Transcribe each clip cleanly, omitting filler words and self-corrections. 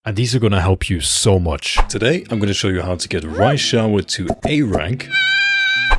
and these are going to help you so much. Today, I'm going to show you how to get Rice Shower to A rank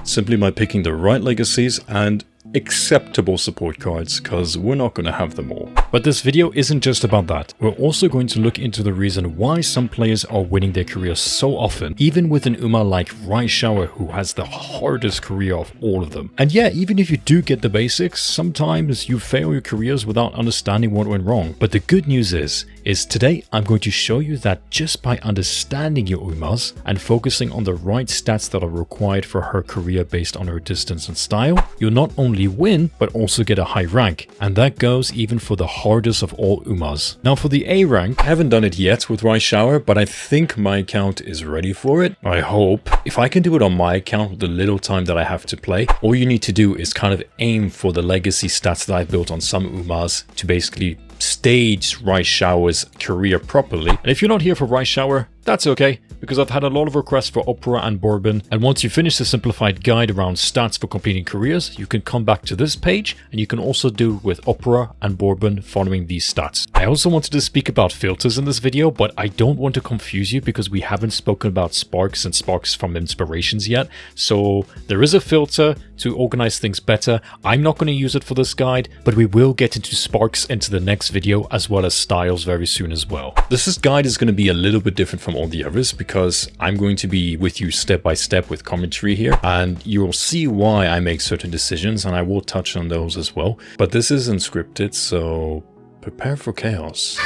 simply by picking the right legacies and acceptable support cards, because we're not going to have them all. But this video isn't just about that. We're also going to look into the reason why some players are winning their career so often, even with an Uma like Rice Shower, who has the hardest career of all of them. And yeah, even if you do get the basics, sometimes you fail your careers without understanding what went wrong. But the good news is today I'm going to show you that just by understanding your Umas and focusing on the right stats that are required for her career based on her distance and style, you'll not only win but also get a high rank, and that goes even for the hardest of all Umas. Now for the A rank, I haven't done it yet with Rice Shower, but I think my account is ready for it. I hope. If I can do it on my account with the little time that I have to play, all you need to do is kind of aim for the legacy stats that I've built on some Umas to basically stage Rice Shower's career properly. And if you're not here for Rice Shower, that's okay, because I've had a lot of requests for Opera and Bourbon, and once you finish the simplified guide around stats for completing careers, you can come back to this page, and you can also do with Opera and Bourbon following these stats. I also wanted to speak about filters in this video, but I don't want to confuse you because we haven't spoken about sparks and sparks from inspirations yet, so there is a filter to organize things better. I'm not going to use it for this guide, but we will get into sparks into the next video, as well as styles very soon as well. This guide is going to be a little bit different from all the others because I'm going to be with you step by step with commentary here, and you'll see why I make certain decisions, and I will touch on those as well. But this isn't scripted, so prepare for chaos.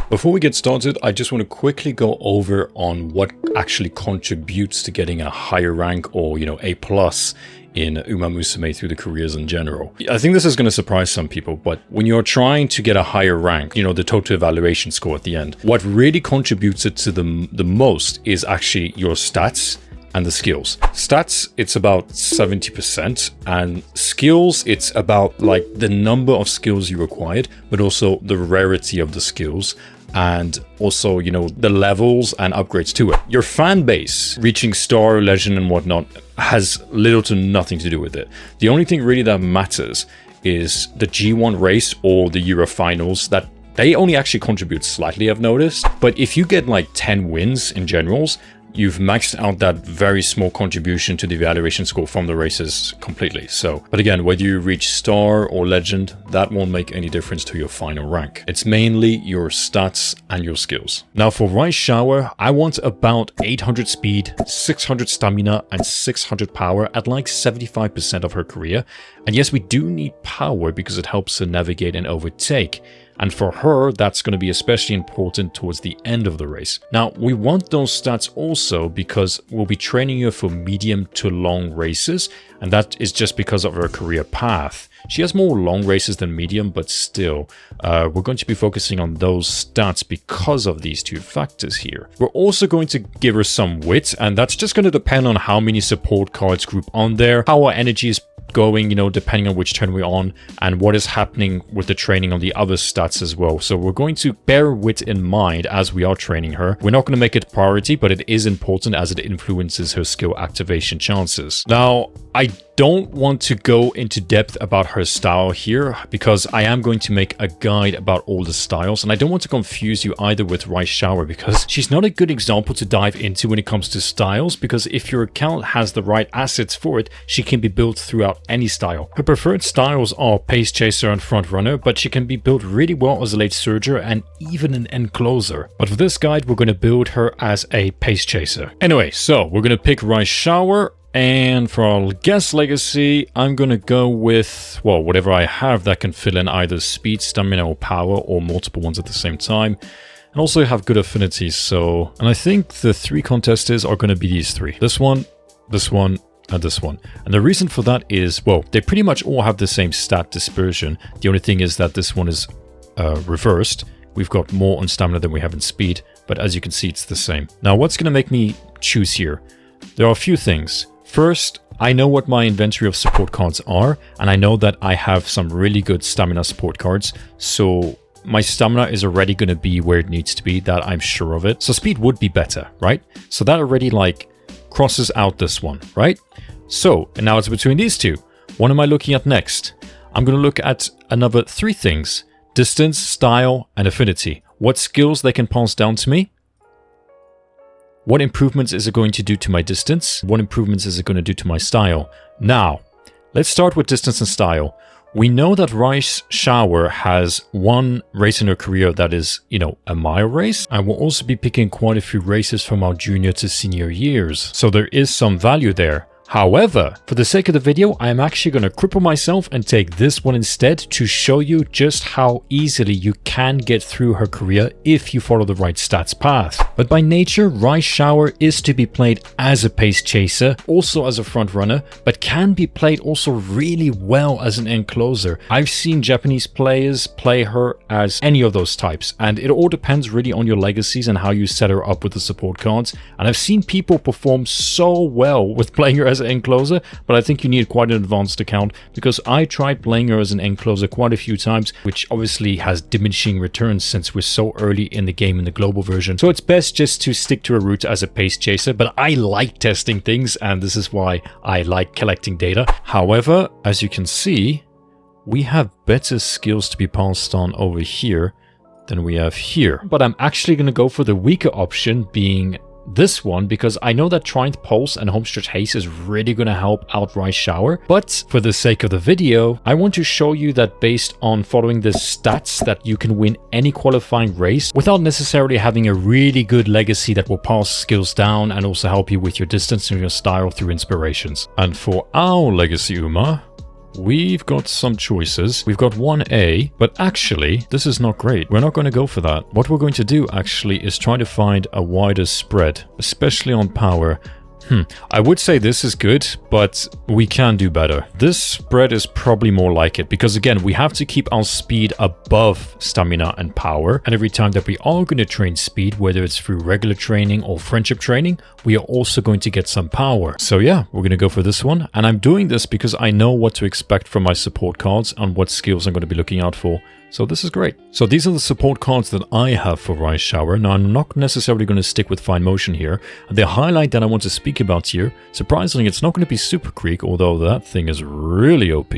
Before we get started, I just want to quickly go over on what actually contributes to getting a higher rank, or A plus in Umamusume through the careers in general. I think this is going to surprise some people, but when you're trying to get a higher rank, the total evaluation score at the end, what really contributes it to the most is actually your stats and the skills. Stats, it's about 70%, and skills, it's about like the number of skills you required, but also the rarity of the skills, and also, the levels and upgrades to it. Your fan base, reaching star, legend, and whatnot, has little to nothing to do with it. The only thing really that matters is the G1 race or the Euro finals, that they only actually contribute slightly, I've noticed. But if you get like 10 wins in generals, you've maxed out that very small contribution to the evaluation score from the races completely. So, but again, whether you reach star or legend, that won't make any difference to your final rank. It's mainly your stats and your skills. Now for Rice Shower, I want about 800 speed, 600 stamina, and 600 power at like 75% of her career. And yes, we do need power because it helps her navigate and overtake. And for her, that's going to be especially important towards the end of the race. Now, we want those stats also because we'll be training her for medium to long races, and that is just because of her career path. She has more long races than medium, but still, we're going to be focusing on those stats because of these two factors here. We're also going to give her some wit, and that's just going to depend on how many support cards group on there, how our energy is going, depending on which turn we're on, and what is happening with the training on the other stats as well. So we're going to bear wit in mind as we are training her. We're not going to make it a priority, but it is important as it influences her skill activation chances. Now, I don't want to go into depth about her style here because I am going to make a guide about all the styles, and I don't want to confuse you either with Rice Shower because she's not a good example to dive into when it comes to styles, because if your account has the right assets for it, she can be built throughout any style. Her preferred styles are Pace Chaser and Front Runner, but she can be built really well as a late surger and even an end closer. But for this guide, we're going to build her as a Pace Chaser. Anyway, so we're going to pick Rice Shower. And for our guest legacy, I'm going to go with, well, whatever I have that can fill in either speed, stamina, or power, or multiple ones at the same time. And also have good affinities, so... And I think the three contestants are going to be these three. This one, and this one. And the reason for that is, well, they pretty much all have the same stat dispersion. The only thing is that this one is reversed. We've got more on stamina than we have in speed, but as you can see, it's the same. Now, what's going to make me choose here? There are a few things. First, I know what my inventory of support cards are, and I know that I have some really good stamina support cards, so my stamina is already going to be where it needs to be, that I'm sure of it. So speed would be better, right? So that already like crosses out this one, right? So, and now it's between these two. What am I looking at next? I'm going to look at another three things: distance, style, and affinity. what skills they can pass down to me. What improvements is it going to do to my distance? What improvements is it going to do to my style? Now, let's start with distance and style. We know that Rice Shower has one race in her career that is, a mile race. And we'll also be picking quite a few races from our junior to senior years. So there is some value there. However, for the sake of the video, I am actually going to cripple myself and take this one instead to show you just how easily you can get through her career if you follow the right stats path. But by nature, Rice Shower is to be played as a pace chaser, also as a front runner, but can be played also really well as an end closer. I've seen Japanese players play her as any of those types, and it all depends really on your legacies and how you set her up with the support cards. And I've seen people perform so well with playing her as an end closer, but I think you need quite an advanced account, because I tried playing her as an end closer quite a few times, which obviously has diminishing returns since we're so early in the game in the global version. So it's best just to stick to a route as a pace chaser, but I like testing things, and this is why I like collecting data. However, as you can see, we have better skills to be passed on over here than we have here. But I'm actually going to go for the weaker option, being this one, because I know that Triumph Pulse and Homestretch Haste is really going to help out Rice Shower. But for the sake of the video, I want to show you that based on following the stats that you can win any qualifying race without necessarily having a really good legacy that will pass skills down and also help you with your distance and your style through inspirations. And for our legacy Uma, we've got some choices. We've got 1A, but actually, this is not great. We're not going to go for that. What we're going to do actually is try to find a wider spread, especially on power. I would say this is good, but we can do better. This spread is probably more like it, because again, we have to keep our speed above stamina and power. And every time that we are going to train speed, whether it's through regular training or friendship training, we are also going to get some power. So yeah, we're going to go for this one. And I'm doing this because I know what to expect from my support cards and what skills I'm going to be looking out for. So this is great. So these are the support cards that I have for Rice Shower. Now I'm not necessarily going to stick with Fine Motion here. The highlight that I want to speak about here, surprisingly, it's not going to be Super Creek, although that thing is really OP.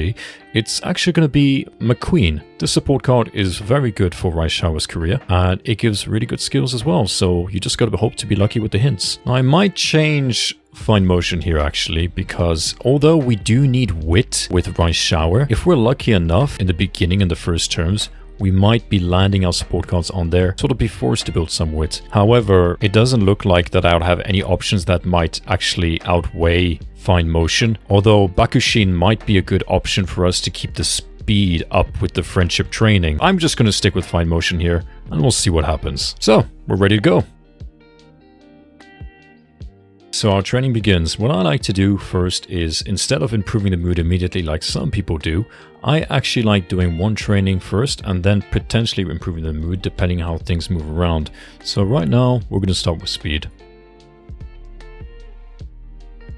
It's actually going to be McQueen. This support card is very good for Rice Shower's career, and it gives really good skills as well. So you just got to hope to be lucky with the hints. Now, I might change Fine Motion here actually, because although we do need wit with Rice Shower, if we're lucky enough in the beginning in the first terms, we might be landing our support cards on there, sort of be forced to build some wit. However, it doesn't look like that I would have any options that might actually outweigh Fine Motion, although Bakushin might be a good option for us to keep the speed up with the friendship training. I'm just going to stick with Fine Motion here, and we'll see what happens. So, we're ready to go. So our training begins. What I like to do first is, instead of improving the mood immediately like some people do, I actually like doing one training first and then potentially improving the mood depending how things move around. So right now we're going to start with speed.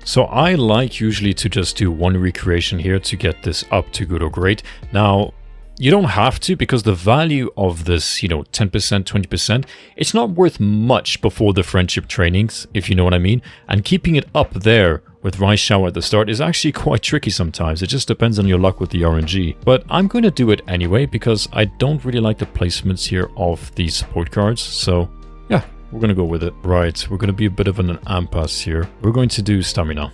So I like usually to just do one recreation here to get this up to good or great. Now, you don't have to, because the value of this, 10%, 20%, it's not worth much before the friendship trainings, if you know what I mean. And keeping it up there with Rice Shower at the start is actually quite tricky sometimes. It just depends on your luck with the RNG. But I'm going to do it anyway, because I don't really like the placements here of these support cards. So yeah, we're going to go with it. Right, we're going to be a bit of an impasse here. We're going to do stamina.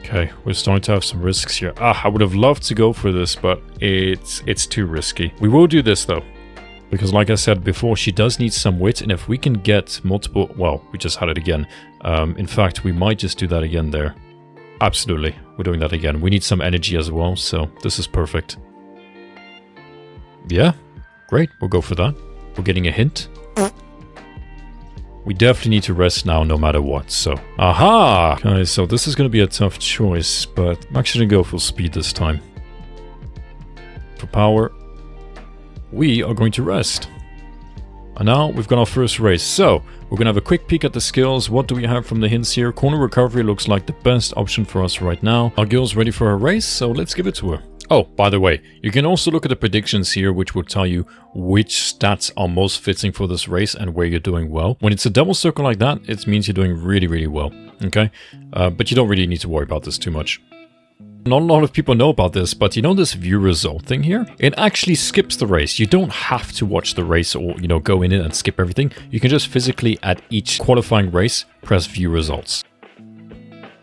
Okay, we're starting to have some risks here. I would have loved to go for this, but it's too risky. We will do this though, because like I said before, she does need some wit, and if we can get multiple... Well, we just had it again. In fact, we might just do that again there. Absolutely, we're doing that again. We need some energy as well, so this is perfect. Yeah, great, we'll go for that. We're getting a hint. We definitely need to rest now no matter what, so... Aha! Okay, so this is going to be a tough choice, but I'm actually going to go full speed this time. For power, we are going to rest. And now we've got our first race. So, we're going to have a quick peek at the skills. What do we have from the hints here? Corner recovery looks like the best option for us right now. Our girl's ready for her race, so let's give it to her. Oh, by the way, you can also look at the predictions here, which will tell you which stats are most fitting for this race and where you're doing well. When it's a double circle like that, it means you're doing really, really well, okay? But you don't really need to worry about this too much. Not a lot of people know about this, but you know this view result thing here? It actually skips the race. You don't have to watch the race or, go in it and skip everything. You can just physically, at each qualifying race, press view results.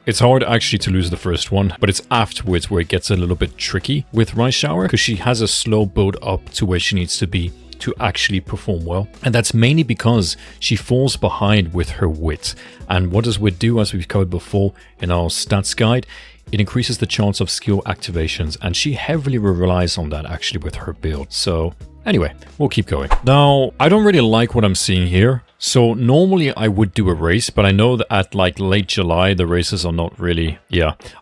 It's hard actually to lose the first one, but it's afterwards where it gets a little bit tricky with Rice Shower, because she has a slow build up to where she needs to be to actually perform well. And that's mainly because she falls behind with her wit. And what does wit do, as we've covered before in our stats guide? It increases the chance of skill activations, and she heavily relies on that actually with her build. So anyway, we'll keep going. Now, I don't really like what I'm seeing here. So normally I would do a race, but I know that at like late July, the races are not really,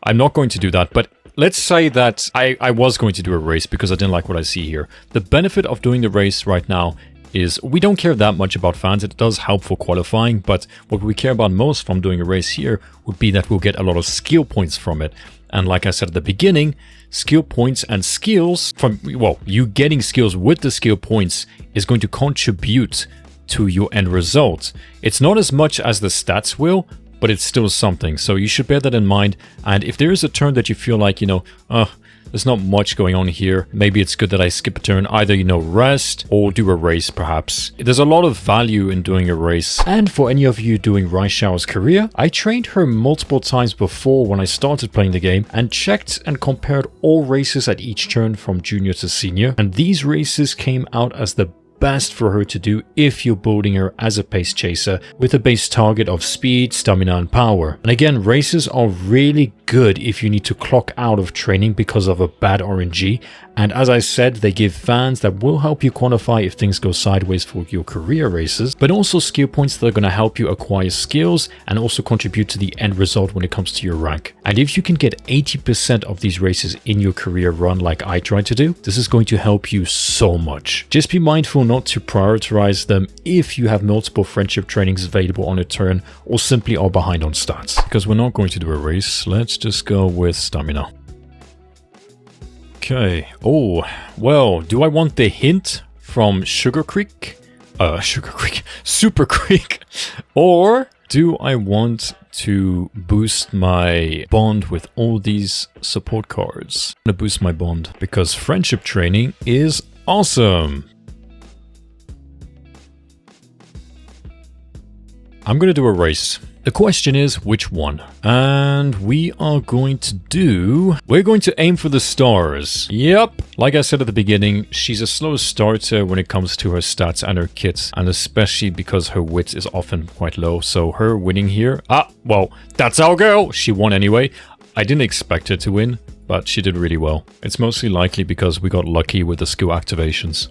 I'm not going to do that. But let's say that I was going to do a race because I didn't like what I see here. The benefit of doing the race right now is we don't care that much about fans. It does help for qualifying, but what we care about most from doing a race here would be that we'll get a lot of skill points from it. And like I said at the beginning, skill points and skills from, you getting skills with the skill points is going to contribute to your end result. It's not as much as the stats will, but it's still something. So you should bear that in mind. And if there is a turn that you feel like, there's not much going on here, maybe it's good that I skip a turn, either, rest or do a race perhaps. There's a lot of value in doing a race. And for any of you doing Rice Shower's career, I trained her multiple times before when I started playing the game and checked and compared all races at each turn from junior to senior. And these races came out as the best for her to do if you're building her as a pace chaser with a base target of speed, stamina and power. And again, races are really good if you need to clock out of training because of a bad RNG. And as I said, they give fans that will help you quantify if things go sideways for your career races, but also skill points that are going to help you acquire skills and also contribute to the end result when it comes to your rank. And if you can get 80% of these races in your career run like I tried to do, this is going to help you so much. Just be mindful not to prioritize them if you have multiple friendship trainings available on a turn or simply are behind on stats. Because we're not going to do a race, let's just go with stamina. Okay. Oh, well, do I want the hint from Super Creek? Or do I want to boost my bond with all these support cards? I'm gonna boost my bond because friendship training is awesome. I'm gonna do a race. The question is which one? And we're going to aim for the stars. Yep. Like I said at the beginning, she's a slow starter when it comes to her stats and her kits, and especially because her wit is often quite low. So her winning here, that's our girl. She won anyway. I didn't expect her to win, but she did really well. It's mostly likely because we got lucky with the skill activations.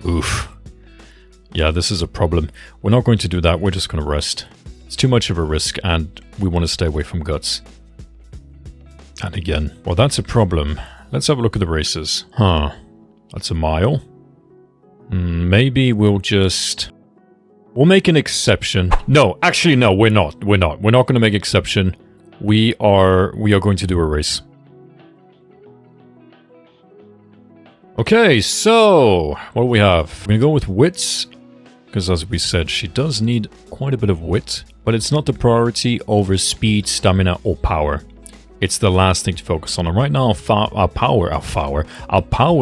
Oof. Yeah, this is a problem. We're not going to do that. We're just going to rest. It's too much of a risk, and we want to stay away from guts. And again, well, that's a problem. Let's have a look at the races. That's a mile. Maybe we'll make an exception. No, actually, no, we're not. We're not going to make exception. We are going to do a race. Okay, so what do we have? We're going to go with wits. Because as we said, she does need quite a bit of wit, but it's not the priority over speed, stamina, or power. It's the last thing to focus on. And right now, our power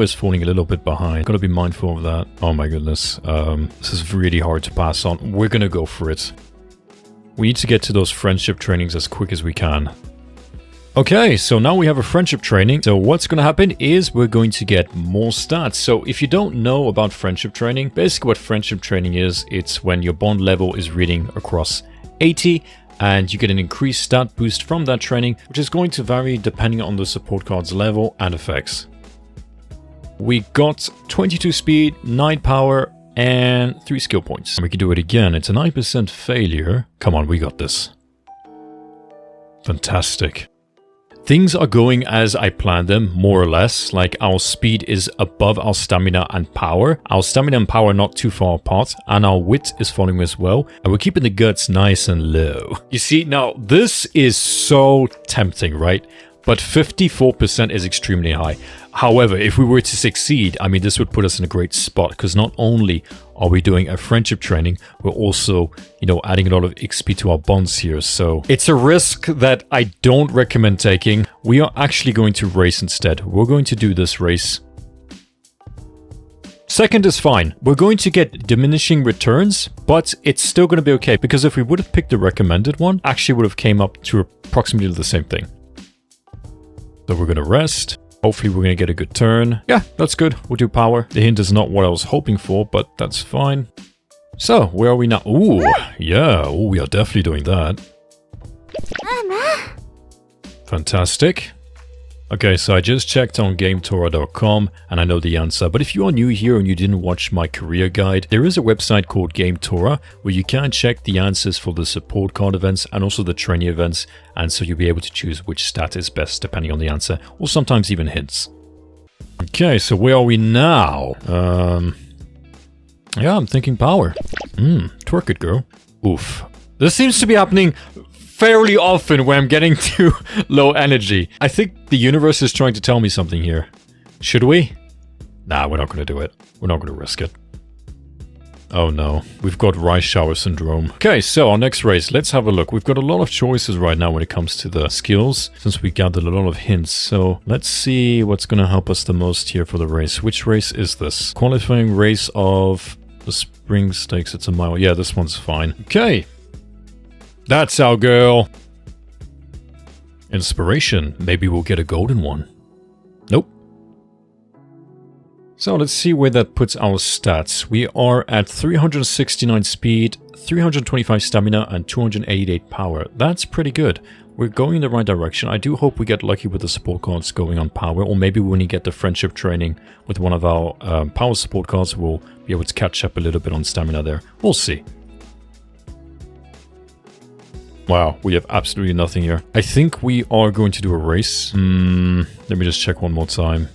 is falling a little bit behind. Gotta be mindful of that. Oh my goodness. This is really hard to pass on. We're gonna go for it. We need to get to those friendship trainings as quick as we can. Okay, so now we have a friendship training. So what's going to happen is we're going to get more stats. So if you don't know about friendship training, basically what friendship training is, it's when your bond level is reading across 80 and you get an increased stat boost from that training, which is going to vary depending on the support card's level and effects. We got 22 speed, 9 power, and 3 skill points. And we can do it again. It's a 9% failure. Come on, we got this. Fantastic. Things are going as I planned them, more or less. Like our speed is above our stamina and power. Our stamina and power are not too far apart. And our wit is following as well. And we're keeping the guts nice and low. You see, now this is so tempting, right? but 54% is extremely high. However, if we were to succeed, I mean, this would put us in a great spot, because not only are we doing a friendship training, we're also, you know, adding a lot of XP to our bonds here. So it's a risk that I don't recommend taking. We are actually going to race instead. We're going to do this race. Second is fine. We're going to get diminishing returns, but it's still going to be okay, because if we would have picked the recommended one, actually would have came up to approximately the same thing. So we're going to rest. Hopefully we're going to get a good turn. Yeah, that's good. We'll do power. The hint is not what I was hoping for, but that's fine. So, where are we now? Ooh, yeah. Ooh, we are definitely doing that. Fantastic. Okay, so I just checked on GameTora.com and I know the answer, but if you are new here and you didn't watch my career guide, there is a website called GameTora where you can check the answers for the support card events and also the trainee events, and so you'll be able to choose which stat is best depending on the answer, or sometimes even hints. Okay, so where are we now? Yeah, I'm thinking power. Twerk it, girl. Oof. This seems to be happening fairly often when I'm getting too low energy. I think the universe is trying to tell me something here. Should we? Nah, we're not going to do it. We're not going to risk it. Oh no, we've got rice shower syndrome. Okay, so our next race, let's have a look. We've got a lot of choices right now when it comes to the skills, since we gathered a lot of hints. So let's see what's going to help us the most here for the race. Which race is this? Qualifying race of the spring stakes. It's a mile. Yeah, this one's fine. Okay. That's our girl. Inspiration. Maybe we'll get a golden one. Nope. So let's see where that puts our stats. We are at 369 speed, 325 stamina, and 288 power. That's pretty good. We're going in the right direction. I do hope we get lucky with the support cards going on power, or maybe when we get the friendship training with one of our power support cards, we'll be able to catch up a little bit on stamina there. We'll see. Wow, we have absolutely nothing here. I think we are going to do a race. Let me just check one more time.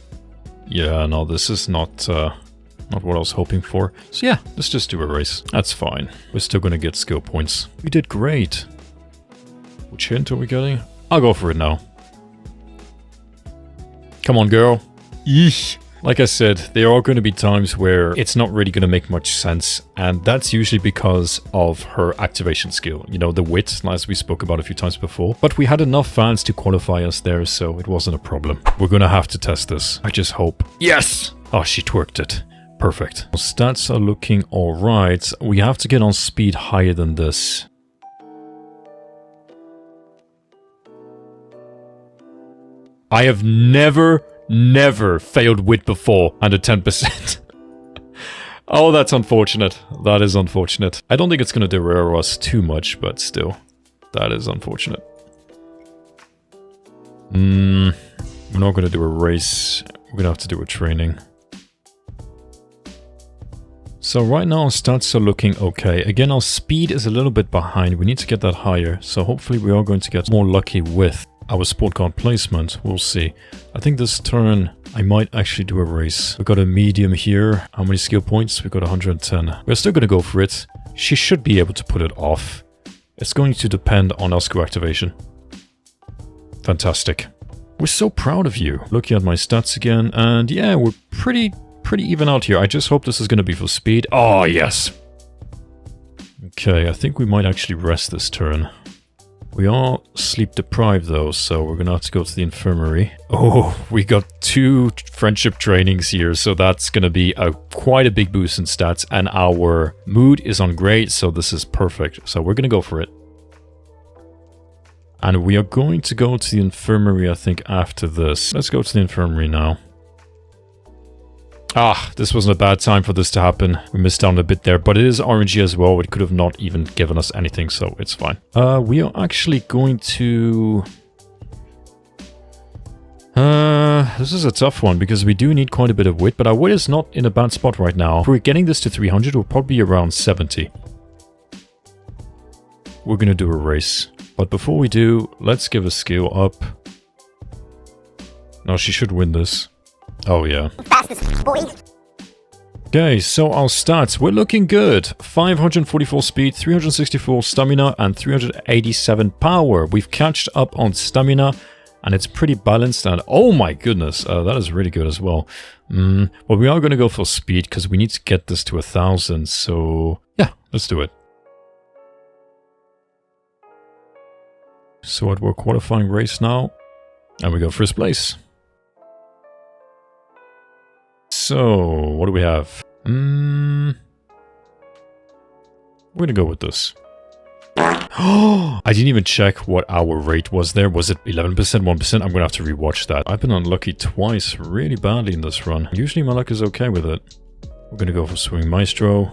Yeah, no, this is not what I was hoping for. So yeah, let's just do a race. That's fine. We're still going to get skill points. We did great. Which hint are we getting? I'll go for it now. Come on, girl. Yeesh. Like I said, there are going to be times where it's not really going to make much sense, and that's usually because of her activation skill. You know, the wit, as we spoke about a few times before. But we had enough fans to qualify us there, so it wasn't a problem. We're going to have to test this. I just hope. Yes! Oh, she twerked it. Perfect. Stats are looking alright. We have to get on speed higher than this. I have never failed wit before under 10%. Oh, that's unfortunate. That is unfortunate. I don't think it's going to derail us too much, but still, that is unfortunate. We're not going to do a race. We're going to have to do a training. So right now our stats are looking okay. Again, our speed is a little bit behind. We need to get that higher. So hopefully we are going to get more lucky with our sport card placement. We'll see. I think this turn I might actually do a race. We've got a medium here. How many skill points? We've got 110. We're still going to go for it. She should be able to put it off. It's going to depend on our skill activation. Fantastic. We're so proud of you. Looking at my stats again, and yeah, we're pretty even out here. I just hope this is going to be for speed. Oh, yes. Okay, I think we might actually rest this turn. We are sleep deprived though, so we're gonna have to go to the infirmary. Oh, we got 2 friendship trainings here, so that's gonna be quite a big boost in stats, and our mood is on great, so this is perfect. So we're gonna go for it. And we are going to go to the infirmary, I think, after this. Let's go to the infirmary now. Ah, this wasn't a bad time for this to happen. We missed out a bit there, but it is RNG as well. It could have not even given us anything, so it's fine. We are actually going to... this is a tough one, because we do need quite a bit of wit, but our wit is not in a bad spot right now. If we're getting this to 300, we'll probably be around 70. We're gonna do a race. But before we do, let's give a skill up. Now, she should win this. Oh, yeah. Fastest boy. Okay, so our stats, we're looking good. 544 speed, 364 stamina, and 387 power. We've catched up on stamina, and it's pretty balanced, and oh my goodness, that is really good as well. Well, we are going to go for speed because we need to get this to 1,000, so yeah, let's do it. So at our qualifying race now, and we go first place. So, what do we have? We're gonna go with this. Oh, I didn't even check what our rate was there. Was it 11%, 1%? I'm gonna have to rewatch that. I've been unlucky twice really badly in this run. Usually my luck is okay with it. We're gonna go for Swing Maestro.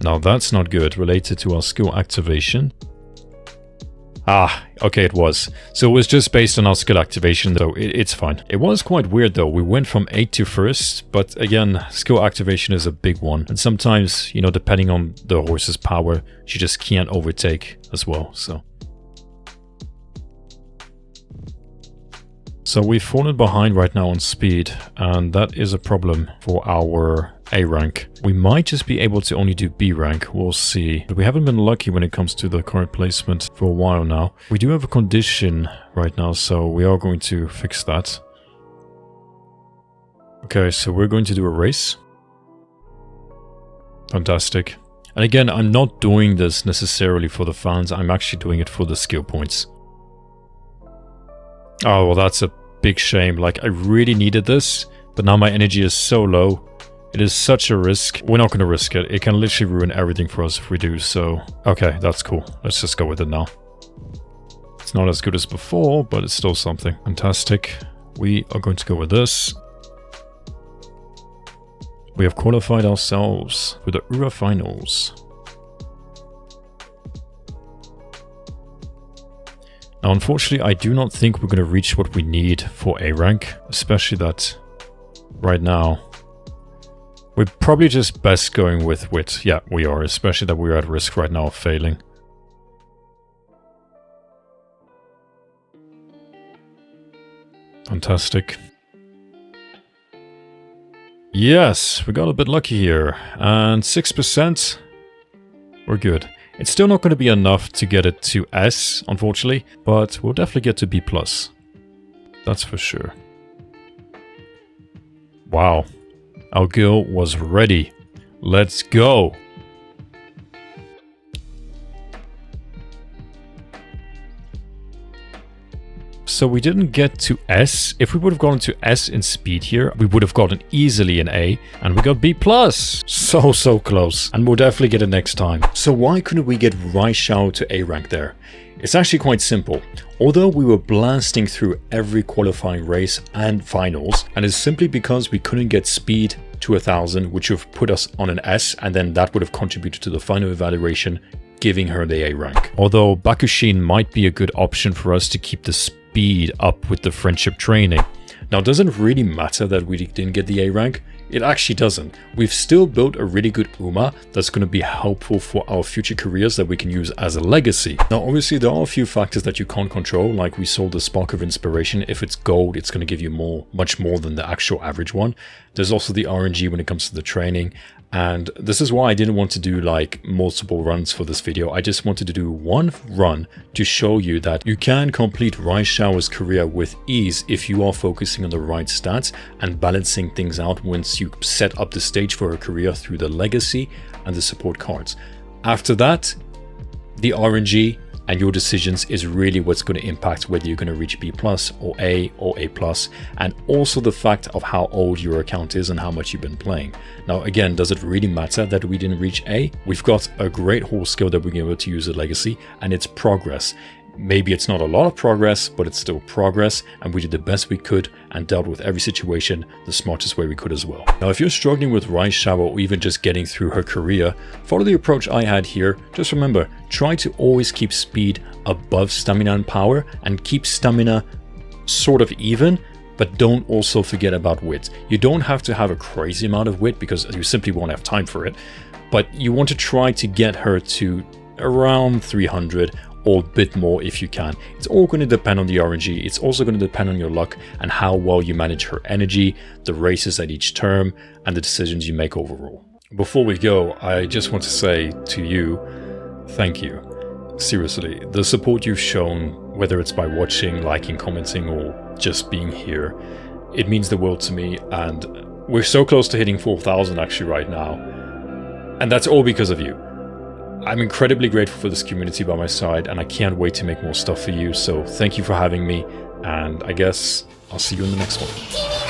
Now that's not good, related to our skill activation. Ah, okay, it was. So it was just based on our skill activation, though it's fine. It was quite weird, though. We went from 8 to 1st, but again, skill activation is a big one. And sometimes, you know, depending on the horse's power, she just can't overtake as well, so. So we've fallen behind right now on speed, and that is a problem for our A rank. We might just be able to only do B rank, we'll see. But we haven't been lucky when it comes to the current placement for a while now. We do have a condition right now, so we are going to fix that. Okay, so we're going to do a race. Fantastic. And again, I'm not doing this necessarily for the fans, I'm actually doing it for the skill points. Oh, well, that's a big shame. Like, I really needed this, but now my energy is so low. It is such a risk. We're not going to risk it. It can literally ruin everything for us if we do, so... Okay, that's cool. Let's just go with it now. It's not as good as before, but it's still something. Fantastic. We are going to go with this. We have qualified ourselves for the URA finals. Now, unfortunately, I do not think we're going to reach what we need for A rank, especially that right now. We're probably just best going with wit. Yeah, we are, especially that we're at risk right now of failing. Fantastic. Yes, we got a bit lucky here. And 6%, we're good. It's still not going to be enough to get it to S, unfortunately, but we'll definitely get to B+. That's for sure. Wow. Our girl was ready. Let's go. So we didn't get to S. If we would have gotten to S in speed here, we would have gotten easily an A, and we got B+. So close. And we'll definitely get it next time. So why couldn't we get Raishao to A rank there? It's actually quite simple. Although we were blasting through every qualifying race and finals, and it's simply because we couldn't get speed to 1,000, which would have put us on an S, and then that would have contributed to the final evaluation, giving her the A rank. Although Bakushin might be a good option for us to keep the speed up with the friendship training. Now, it doesn't really matter that we didn't get the A rank. It actually doesn't. We've still built a really good Uma that's going to be helpful for our future careers that we can use as a legacy. Now, obviously, there are a few factors that you can't control, like we saw the Spark of Inspiration. If it's gold, it's going to give you much more than the actual average one. There's also the RNG when it comes to the training. And this is why I didn't want to do like multiple runs for this video. I just wanted to do one run to show you that you can complete Raishao's career with ease if you are focusing on the right stats and balancing things out once you set up the stage for her career through the legacy and the support cards. After that, the RNG and your decisions is really what's going to impact whether you're going to reach B+ or A, and also the fact of how old your account is and how much you've been playing. Now, again, does it really matter that we didn't reach A? We've got a great horse skill that we're able to use at Legacy, and it's progress. Maybe it's not a lot of progress, but it's still progress, and we did the best we could and dealt with every situation the smartest way we could as well. Now, if you're struggling with Raishao or even just getting through her career, follow the approach I had here. Just remember, try to always keep speed above stamina and power, and keep stamina sort of even, but don't also forget about wit. You don't have to have a crazy amount of wit because you simply won't have time for it, but you want to try to get her to around 300 or a bit more if you can. It's all going to depend on the RNG. It's also going to depend on your luck and how well you manage her energy, the races at each term, and the decisions you make overall. Before we go, I just want to say to you, thank you. seriously, the support you've shown, whether it's by watching, liking, commenting, or just being here, it means the world to me, and we're so close to hitting 4,000 actually right now. And that's all because of you. I'm incredibly grateful for this community by my side, and I can't wait to make more stuff for you, so thank you for having me, and I guess I'll see you in the next one.